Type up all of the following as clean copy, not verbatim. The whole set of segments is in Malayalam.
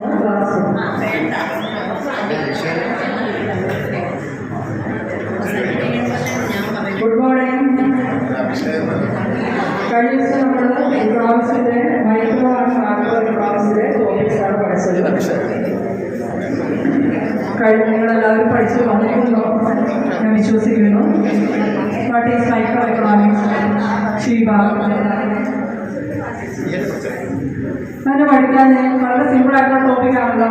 Good morning. കഴിഞ്ഞ ദിവസം നമ്മൾ ഇക്കണോമിക്സിൻ്റെ മൈക്രോ ആൻഡ് മാക്രോ ഇക്കണോമിക്സിലെ ടോപ്പിക്സാണ് പഠിച്ചത്. നിങ്ങളെല്ലാവരും പഠിച്ച് വന്നിരിക്കുന്നു ഞാൻ വിശ്വസിക്കുന്നു. What is micro economics? Sheeba അങ്ങനെ പഠിക്കാൻ വളരെ സിമ്പിളായിട്ടുള്ള ടോപ്പിക്കാണല്ലോ.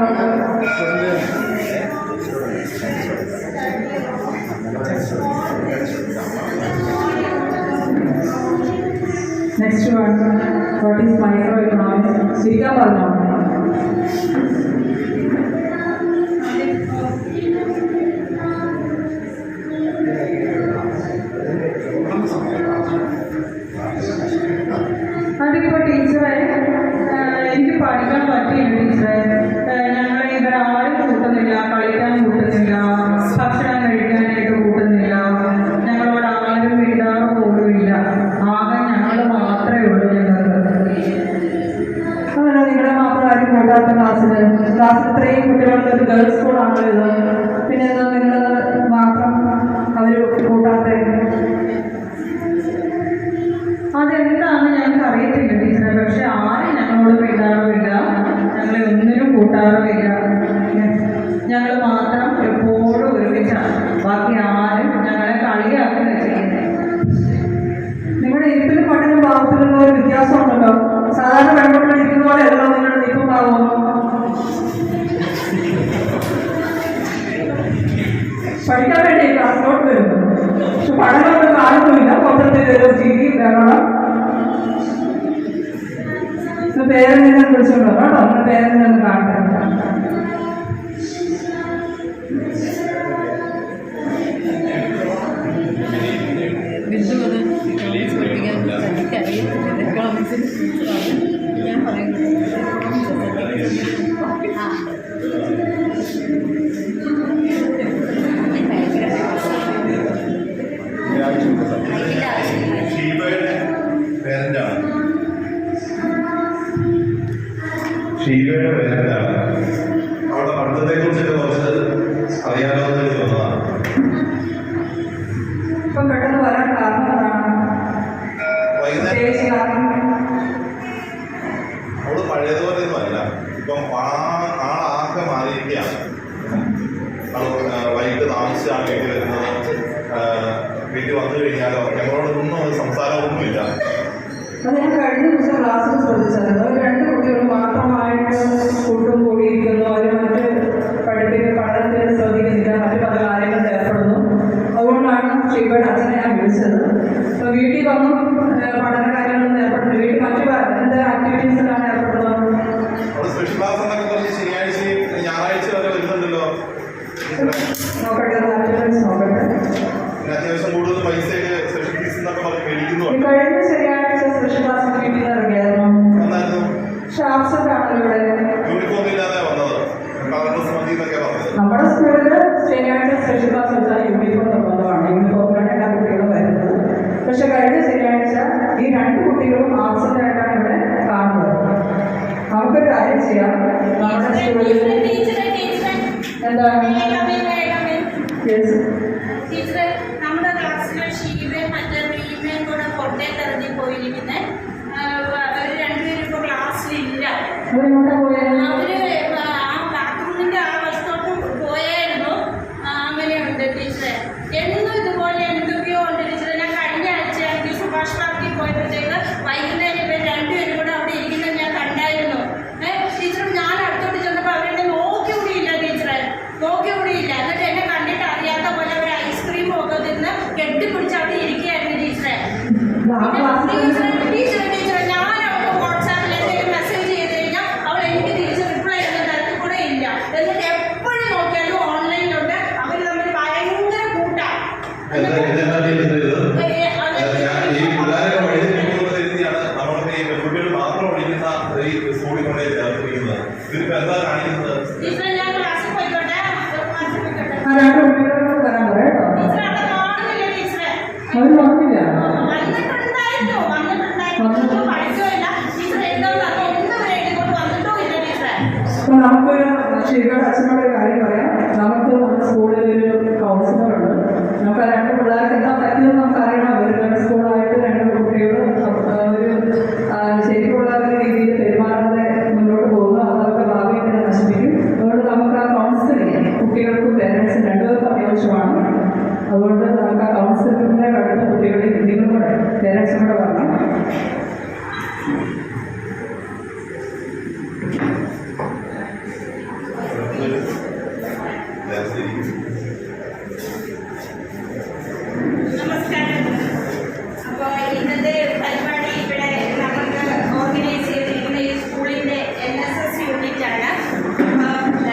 Next one, what is micro economics? ശരിക്കാൻ പറഞ്ഞോ? അതിപ്പോൾ ടീച്ചറെ എനിക്ക് പഠിക്കാൻ പറ്റിയില്ല ടീച്ചറെ. ഞങ്ങളെ ഇവരാരും കൂട്ടുന്നില്ല, കളിക്കാൻ കൂട്ടുന്നില്ല, ഭക്ഷണം കഴിക്കാനായിട്ട് കൂട്ടുന്നില്ല, ഞങ്ങളോട് ആരും വിടാറ് പോലുമില്ല. ആകെ ഞങ്ങൾ മാത്രമേ ഉള്ളൂ. അങ്ങനെ നിങ്ങളെ മാത്രം ആരും കൂട്ടാത്ത ക്ലാസ്സിൽ ഇത്രയും കുട്ടികളുടെ ഒരു ഗേൾസ് സ്കൂളാണല്ലോ ഇത്. പിന്നെ എന്താ നിങ്ങൾ മാത്രം അവർ കൂട്ടാത്ത? അതെന്താണെന്ന് ഞങ്ങൾക്ക് അറിയത്തില്ല ടീച്ചറെ. പക്ഷെ ആരും ഞങ്ങളോട് വിടാറുമില്ല, ഞങ്ങളെ ഒന്നിനും കൂട്ടാറുമില്ല. ഞങ്ങൾ മാത്രം എപ്പോഴും ഒരുമിച്ചാണ്, ബാക്കി ആരും ഞങ്ങളെ കളിയാക്കുക ചെയ്യുന്നത്. നിങ്ങളുടെ ഇരിപ്പിലും പട്ടിനും ഭാവത്തിലുള്ള ഒരു വ്യത്യാസമുണ്ടല്ലോ. സാധാരണ പെൺകുട്ടികൾ ഇരിക്കുന്ന പോലെ അല്ലല്ലോ നിങ്ങളുടെ നിൽക്കും ഭാവം. പഠിക്കാൻ വേണ്ടി ക്ലാസ്സിലോട്ട് വരുന്നു, പക്ഷെ പഠനമൊന്നും കാണുന്നുമില്ല. മൊത്തത്തിൽ ഒരു ചിരി വേണം. പേരിൽ നിന്ന് വിളിച്ചോണ്ടോ കേട്ടോ, നമ്മുടെ പേരിൽ നിന്ന് കാണട്ടെ. ഷീബയുടെ പേരെന്താണ്? അവളുടെ പഠനത്തെ കുറിച്ചൊക്കെ കുറച്ച് അറിയാമെന്ന് തോന്നുന്നതാണ്. ഇപ്പം പെട്ടെന്ന് വരാൻ കാരണം അവള് പഴയതുപോലെയൊന്നും അല്ല. ഇപ്പം ആളാകെ മാറിയിരിക്കുകയാണ്. വൈകിട്ട് താമസിച്ചാണ് വീട്ടിൽ വരുന്നത്. വീട്ടിൽ വന്നു കഴിഞ്ഞാലോ ഞങ്ങളോടൊന്നും സംസാരമൊന്നുമില്ല. അത് ഞാൻ കഴിഞ്ഞ ദിവസം ക്ലാസ്സിൽ ശ്രദ്ധിച്ചായിരുന്നു. അവർ രണ്ട് കുട്ടികൾ മാത്രമായിട്ട് കൂട്ടും കൂടിയിരിക്കുന്നു. അവർ മറ്റ് പഠനത്തിൽ ശ്രദ്ധിക്കുന്നില്ല, മറ്റു പല കാര്യങ്ങളിൽ ഏർപ്പെടുന്നു. അതുകൊണ്ടാണ് ഷീബയുടെ അച്ഛനെ ഞാൻ വിളിച്ചത്. അപ്പോൾ വീട്ടിൽ വന്നും പഠന കാര്യങ്ങളൊന്നും ഏർപ്പെടുന്നു. വീട്ടിൽ മറ്റു എന്ത് ആക്ടിവിറ്റീസിലാണ് ഏർപ്പെടുന്നത്? സ്പെഷ്യൽ ക്ലാസ് എന്നൊക്കെ പറഞ്ഞ് ശനിയാഴ്ചയും ഞായറാഴ്ച വരെ വരുന്നുണ്ടല്ലോ. നോക്കട്ടെ, ആക്ടിവിറ്റീസ് നോക്കട്ടെ. അത്യാവശ്യം കൂടുതൽ പൈസ സ്പെഷ്യൽ ഫീസ് എന്നൊക്കെ പറഞ്ഞ് മേടിക്കുന്നു. കഴിഞ്ഞ ശനിയാഴ്ച സ്പെഷ്യൽ ക്ലാസ് വീട്ടിൽ നിന്ന് ഇറങ്ങിയായിരുന്നു. ഷാപ്സൊക്കെ ആണല്ലോ ഇവിടെ. യൂണിഫോം ഇല്ലാതെ വന്നത്. നമ്മുടെ സ്കൂളിൽ ശനിയാഴ്ച സ്പെഷ്യൽ ക്ലാസ് വെച്ചാൽ യൂണിഫോം നിർബന്ധമാണ്. യൂണിഫോമിലാണ് എല്ലാ കുട്ടികളും വരുന്നത്. പക്ഷെ കഴിഞ്ഞ ശനിയാഴ്ച ഈ രണ്ട് കുട്ടികളും ആബ്സെന്റ് ആയിട്ടാണ് ഇവിടെ കാണുന്നത്. നമുക്കൊരു കാര്യം ചെയ്യാം. നമ്മുടെ സ്കൂളിൽ എന്താണ് നമ്മുടെ ക്ലാസ്സിലെ ഷീബയും മറ്റേ റീമയും കൂടെ കോട്ടയത്ത് ഇറങ്ങി പോയിരിക്കുന്നത്. അവർ രണ്ടുപേരും ഇപ്പോൾ ക്ലാസ്സിലില്ല. അവര് ആ ബാത്റൂമിന്റെ ആ വശത്തോട്ട് പോയായിരുന്നു. അങ്ങനെയുണ്ട് ടീച്ചറെ. എന്നും ഇതുപോലെ എന്തൊക്കെയോ ഉണ്ട് ടീച്ചറെ. ഞാൻ കഴിഞ്ഞ ആഴ്ച സുഭാഷ് പാർക്കിൽ പോയപ്പോഴത്തേക്ക് വൈകുന്നേരം ഇവർ രണ്ടുപേരും കൂടെ അവിടെ ഇരിക്കുന്നത് ഞാൻ കണ്ടായിരുന്നു. ടീച്ചർ ഞാൻ അടുത്തോട്ട് ചെന്നപ്പോൾ അവരെന്നെ നോക്കിയോടിയില്ല ടീച്ചറെ, നോക്കിയോടിയില്ല. എന്നിട്ട് എന്നെ കണ്ടിട്ട് അറിയാത്ത പോലെ അവർ ഐസ്ക്രീമും ഒക്കെ തിന്ന് കെട്ടിപ്പിടിച്ച് അവിടെ ഇരിക്കുകയായിരുന്നു ടീച്ചറെ. ടീച്ചറെ ഞാൻ അവൾക്ക് വാട്സാപ്പിൽ എന്തെങ്കിലും മെസ്സേജ് ചെയ്ത് കഴിഞ്ഞാൽ അവൾ എനിക്ക് തിരിച്ച് റിപ്ലൈ ചെയ്യുന്ന തരത്തിൽ കൂടെ ഇല്ല. എന്നിട്ട് എപ്പോഴും നോക്കിയാലും ഓൺലൈനിലുണ്ട്. അവർ തമ്മിൽ ഭയങ്കര കൂട്ടാണ്. ടീച്ചറെ ഞാൻ ക്ലാസ്സിൽ പോയിക്കോട്ടെ. നമ്മൾ നമുക്കൊരു ഷീബയുടെ അച്ഛനോട് കാര്യം പറയാം. നമുക്ക് നമ്മുടെ സ്കൂളിൽ ഒരു കൗൺസിലറുണ്ട്. നമുക്ക് ആ 2 പിള്ളേർക്ക് എന്താ പറ്റിയെന്ന് നമുക്കറിയണം. അവർ സ്കൂളായിട്ട് 2 കുട്ടികൾ ഒരു ശരിക്കുള്ള ഒരു രീതിയിൽ പെരുമാറാതെ മുന്നോട്ട് പോകുന്നു. അത് അവരുടെ ഭാവിയെ തന്നെ നശിപ്പിക്കും. അതുകൊണ്ട് നമുക്ക് ആ കൗൺസിലിംഗ് കുട്ടികൾക്കും പേരൻസിനും 2 പേർക്കും അത്യാവശ്യമാണ്. അതുകൊണ്ട് നമുക്ക് ആ കൗൺസിലിങ്ങിൻ്റെ അടുത്ത കുട്ടികളെ നിങ്ങളും കൂടെ പേരൻസും കൂടെ വരണം. നമസ്കാരം. അപ്പോൾ ഇന്നത്തെ പരിപാടി ഇവിടെ നമുക്ക് ഓർഗനൈസ് ചെയ്തിരിക്കുന്ന ഈ സ്കൂളിൻ്റെ NSS യൂണിറ്റാണ്. അപ്പോൾ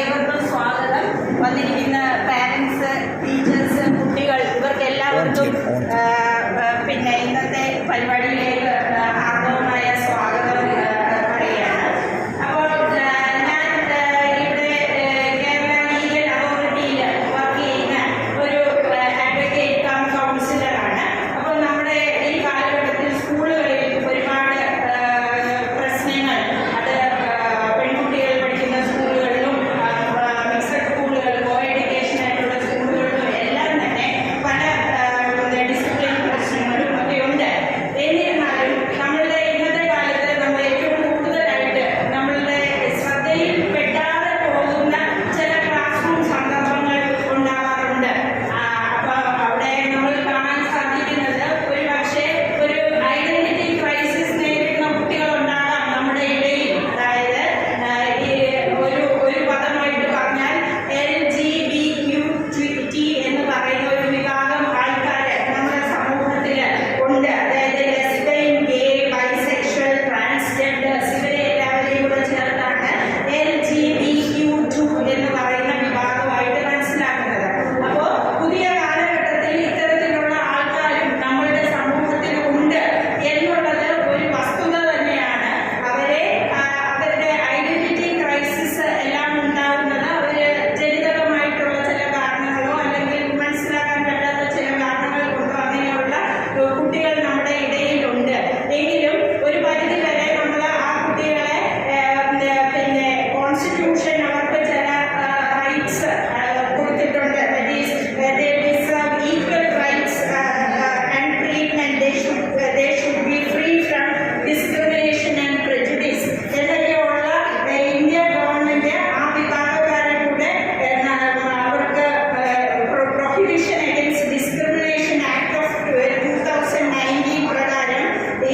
ഏവർക്കും സ്വാഗതം. വന്നിരിക്കുന്ന പാരൻസ്, ടീച്ചേഴ്സ്, കുട്ടികൾ ഇവർക്ക് എല്ലാവർക്കും പിന്നെ ഇന്നത്തെ പരിപാടിയിലേക്ക് ആർദ്രമായ സ്വാഗതം പറയുകയാണ്. അപ്പോൾ ഞാൻ ഇവിടെ കേരള ലീഗൽ അതോറിറ്റിയിൽ വർക്ക് ചെയ്യുന്ന ഒരു അഡ്വക്കേറ്റ് കം കൗൺസിലറാണ്. അപ്പോൾ നമ്മുടെ ഈ കാലഘട്ടത്തിൽ സ്കൂളുകളിൽ ഒരുപാട് പ്രശ്നങ്ങൾ, അത് പെൺകുട്ടികൾ പഠിക്കുന്ന സ്കൂളുകളിലും മിക്സഡ് സ്കൂളുകൾ, കോ എഡ്യൂക്കേഷൻ ആയിട്ടുള്ള സ്കൂളുകളിലും എല്ലാം തന്നെ പല ഡിസിപ്ലിൻ പ്രശ്നങ്ങളും ഒക്കെ ഉണ്ട്. എന്നിരുന്നാലും നമ്മളുടെ ഇന്നത്തെ കാലത്ത് നമ്മൾ ഏറ്റവും കൂടുതലായിട്ട് നമ്മളുടെ ശ്രദ്ധയിൽ പെട്ടാതെ പോകുന്ന ചില ക്ലാസ് റൂം സന്ദർഭങ്ങൾ ഉണ്ടാവാറുണ്ട്. അപ്പോൾ അവിടെ നമ്മൾ കാണാൻ സാധിക്കുന്നത് ഒരു പക്ഷേ ഒരു ഐഡന്റിറ്റി ക്രൈസിസ് നേരിടുന്ന കുട്ടികളുണ്ടാകാം നമ്മുടെ ഇടയിൽ. അതായത് ഈ ഒരു പദമായിട്ട് പറഞ്ഞാൽ LGBTQ എന്ന് പറയുന്ന ഒരു വിഭാഗം ആൾക്കാർ നമ്മുടെ സമൂഹത്തിൽ ഉണ്ട്. അതായത് ലെസ്ബിയൻ, ഗേ, ബൈസെക്ഷൽ, ട്രാൻസ്ജെൻഡേഴ്സ്, ഇവരെ എല്ലാവരെയും കൂടെ ചേർത്താണ് LGBTQ2 എന്ന് പറയുന്ന വിഭാഗമായിട്ട് മനസ്സിലാക്കുന്നത്. അപ്പോൾ പുതിയ കാലഘട്ടത്തിൽ ഇത്തരത്തിലുള്ള ആൾക്കാരും നമ്മളുടെ സമൂഹത്തിൽ ഉണ്ട് എന്നുള്ളത് ഒരു വസ്തുത തന്നെയാണ്. അവരുടെ ഐഡന്റിറ്റി ക്രൈസിസ് എല്ലാം ഉണ്ടാകുന്നത് ജനിതകമായിട്ടുള്ള ചില കാരണങ്ങളോ അല്ലെങ്കിൽ മനസ്സിലാക്കാൻ പറ്റാത്ത ചില കാരണങ്ങൾ കൊണ്ടോ അങ്ങനെയുള്ള കുട്ടികൾ നമ്മുടെ ഇടയിലുണ്ട്. എങ്കിലും ഒരു പരിധി വരെ നമ്മൾ ആ കുട്ടികളെ പിന്നെ കോൺസ്റ്റിറ്റ്യൂഷൻ അവർക്ക് ചില റൈറ്റ്സ് കൊടുത്തിട്ടുണ്ട്. They deserve equal rights and treatment. They should be free from discrimination and prejudice. എന്നൊക്കെയുള്ള ഇന്ത്യ ഗവൺമെന്റ് ആ വിഭാഗക്കാരെ കൂടെ അവർക്ക് prohibition against discrimination act of 2019 പ്രകാരം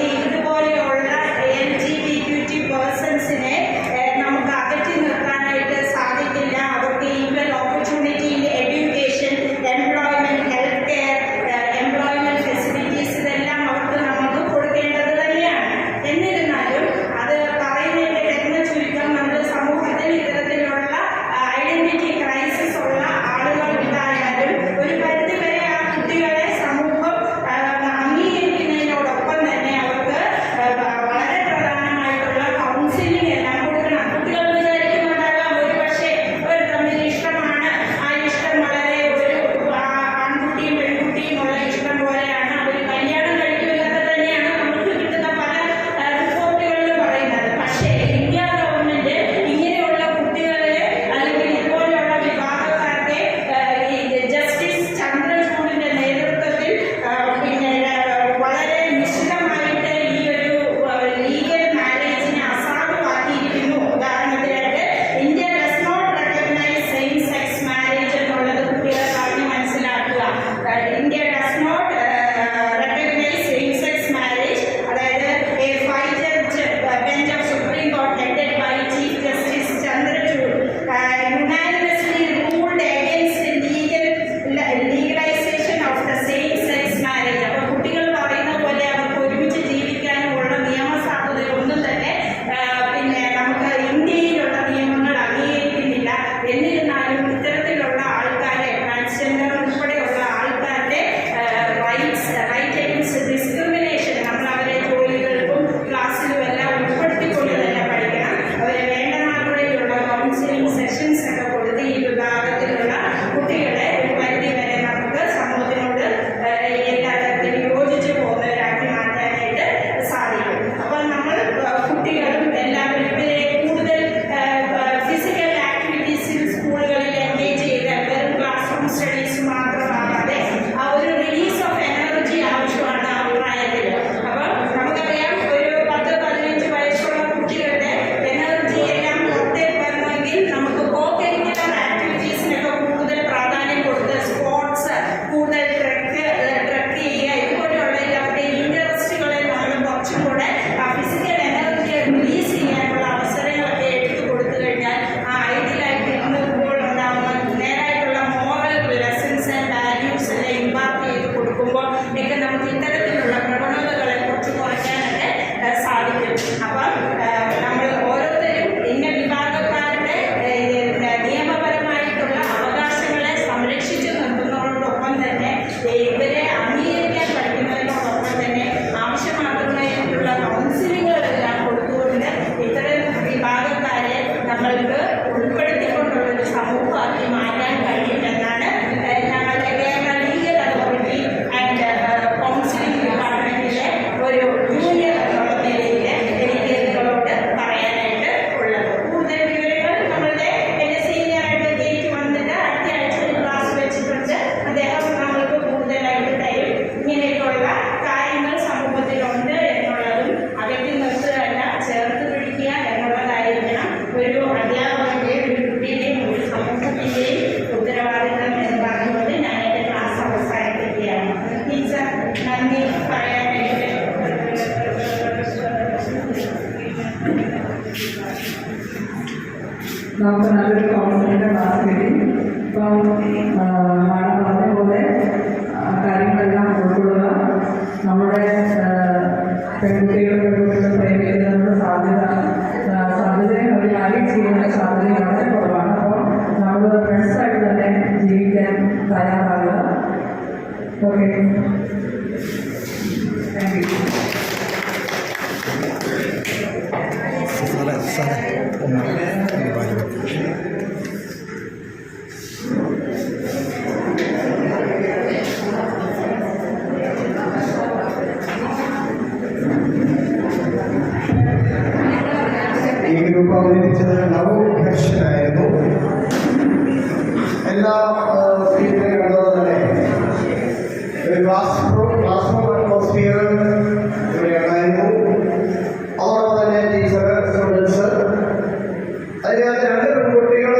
ഇതുപോലെയുള്ള LGBTQ പേഴ്സൺസിനെ നമുക്ക് അകറ്റി നിർത്താനായിട്ട് സാധിക്കില്ല. അവർക്ക് equal opportunity in education, employment, health care, employment facilities ഇതെല്ലാം അവർക്ക് നമുക്ക് കൊടുക്കേണ്ടത് തന്നെയാണ്. എന്നിരുന്നാലും അത് പറയുന്നതിന്റെ രത്ന ചുരുക്കം നമ്മുടെ സമൂഹത്തിൽ ഇത്തരത്തിലുള്ള ഐഡന്റിറ്റി ക്രൈസിസ് ഉള്ള ആളുകൾ ഉണ്ടായാലും ഒരു പരിധി വരെ ആ കുട്ടികളെ സമൂഹം അംഗീകരിക്കുന്നതിനോടൊപ്പം തന്നെ അവർക്ക് വളരെ പ്രധാനമായിട്ടുള്ള കൗൺസിലിംഗ് എല്ലാം കൊടുക്കണം. കുട്ടികൾ വിചാരിക്കുന്നുണ്ടാകാം ഒരു പക്ഷേ അവർ തമ്മിൽ ഇഷ്ടമാണ്, ആ ഇഷ്ടം വളരെ ഒരു ആൺകുട്ടിയും പെൺകുട്ടിയും ഉള്ള ഇഷ്ടം പോലെയാണ്, അവർ കല്യാണം കഴിക്കുമെന്നൊക്കെ തന്നെയാണ് നമുക്ക് കിട്ടുന്ന പല റിപ്പോർട്ടുകളിൽ പറയുന്നത്. പക്ഷേ ഇന്ത്യ ഗവൺമെന്റ് ഇങ്ങനെയുള്ള കുട്ടികളെ അല്ലെങ്കിൽ ഇതുപോലെയുള്ള വിഭാഗക്കാർക്ക് ജസ്റ്റിസ് ചന്ദ്രചൂഡിന്റെ നേതൃത്വത്തിൽ പിന്നെ വളരെ നിശ്ചിതമായിട്ട് ഈ ഒരു ലീഗൽ മാരേജിനെ അസാധുവാക്കിയിരിക്കുന്നു. ഉദാഹരണത്തിനായിട്ട് India does not recognise same sex marriage എന്നുള്ളത് കുട്ടികളെ പറഞ്ഞ് മനസ്സിലാക്കുക. India does not recognise same sex marriage. അതായത് a 5-judge bench of Supreme Court headed by Chief Justice Chandrachud unanimously ruled against legalization of the same sex marriage. അപ്പോൾ കുട്ടികൾ പറയുന്ന പോലെ അവർക്ക് ഒരുമിച്ച് ജീവിക്കാനുമുള്ള നിയമസാധുതയൊന്നും തന്നെ പിന്നെ നമുക്ക് ഇന്ത്യയിലുള്ള നിയമങ്ങൾ അംഗീകരിക്കുന്നില്ല. എന്നിരുന്നാലും ഇത്തരത്തിലുള്ള ആൾക്കാരെ, ട്രാൻസ്ജെൻഡർ ഉൾപ്പെടെയുള്ള ആൾക്കാരുടെ റൈറ്റ് അഗൈൻസ്റ്റ് ഡിസ്ക്രിമിനേഷൻ നമ്മൾ അവരെ ജോലികൾക്കും ക്ലാസ്സിലും എല്ലാം ഉൾപ്പെടുത്തിക്കൊണ്ട് തന്നെ പഠിക്കണം. അവരെ വേണ്ട മാതൃകയിലുള്ള കൗൺസിലിംഗ് സെഷൻസ് ഒക്കെ കൊടുത്ത് ഈ വിഭാഗത്തിലുള്ള കുട്ടികളെ ഒരു പരിധി വരെ നമുക്ക് സമൂഹത്തിനോട് എല്ലാ തരത്തിലും യോജിച്ച് പോകുന്നവരാക്കി മാറ്റാനായിട്ട് സാധിക്കും. അപ്പോൾ നമ്മൾ കുട്ടികളും എല്ലാവരും ഇവരെ കൂടുതൽ നമ്മൾക്ക് ഉൾപ്പെടുത്തിക്കൊണ്ടുള്ളൊരു സമൂഹമാക്കി മാറ്റാൻ കഴിയുമെന്നാണ് ഞങ്ങളുടെ Kerala legal authority and counselling ഡിപ്പാർട്ട്മെന്റിലെ ഒരു ജൂനിയർ എന്നുള്ള നിലയിൽ എനിക്ക് നിങ്ങളോട് പറയാനായിട്ട് ഉള്ളത്. കൂടുതൽ വിവരങ്ങൾ നമ്മളുടെ എൻ്റെ സീനിയർ അഡ്വക്കേറ്റ് വന്നിട്ട് അടുത്ത ആഴ്ച ഒരു ക്ലാസ് വെച്ചിട്ടുണ്ട്. അദ്ദേഹം നമ്മൾക്ക് കൂടുതലായിട്ട് തരും. ഇങ്ങനെയൊക്കെയുള്ള കാര്യങ്ങൾ സമൂഹത്തിലുണ്ട് എന്നുള്ളതും അകറ്റി നിർത്തുകയല്ല, ചേർത്ത് പിടിക്കുക എന്നുള്ളതായിരിക്കണം ഒരു അധ്യാപകന്റെയും ഒരു കുട്ടിയുടെയും ഒരു സമൂഹത്തിന്റെയും ഉത്തരവാദിത്തം എന്ന് പറഞ്ഞുകൊണ്ട് ഞാൻ എൻ്റെ ക്ലാസ് അവസാനിപ്പിക്കുകയാണ്. ടീച്ചർ നന്ദി പറയാനായിട്ട് നമുക്ക് നല്ലൊരു കൗൺസിലിൻ്റെ ക്ലാസ് കിട്ടി. ഇപ്പം മാഡം പറഞ്ഞ പോലെ കാര്യങ്ങളെല്ലാം ഉൾക്കൊള്ളുക. നമ്മുടെ പെൺകുട്ടികളും പ്രേമിക്കുന്നതിനുള്ള സാധ്യതയും അവർ മാരേജ് ചെയ്യുന്ന സാധ്യതയും വളരെ കുറവാണ്. അപ്പോൾ നമ്മൾ ഫ്രണ്ട്സായിട്ട് തന്നെ ജീവിക്കാൻ തയ്യാറാകുക. Okay, thank you. ഈ ഗ്രൂപ്പ് അവതരിച്ചത് നവോഘർഷനായിരുന്നു. എല്ലാ സ്പീക്കറെ കണ്ടത് തന്നെ ഒരു ക്ലാസ് റൂം അറ്റ്മോസ്ഫിയർ ഇവിടെ ഉണ്ടായിരുന്നു. അതോടൊപ്പം തന്നെ ടീച്ചർ, സ്റ്റുഡൻസ്, അതിനകത്ത് 2 പെൺകുട്ടികൾ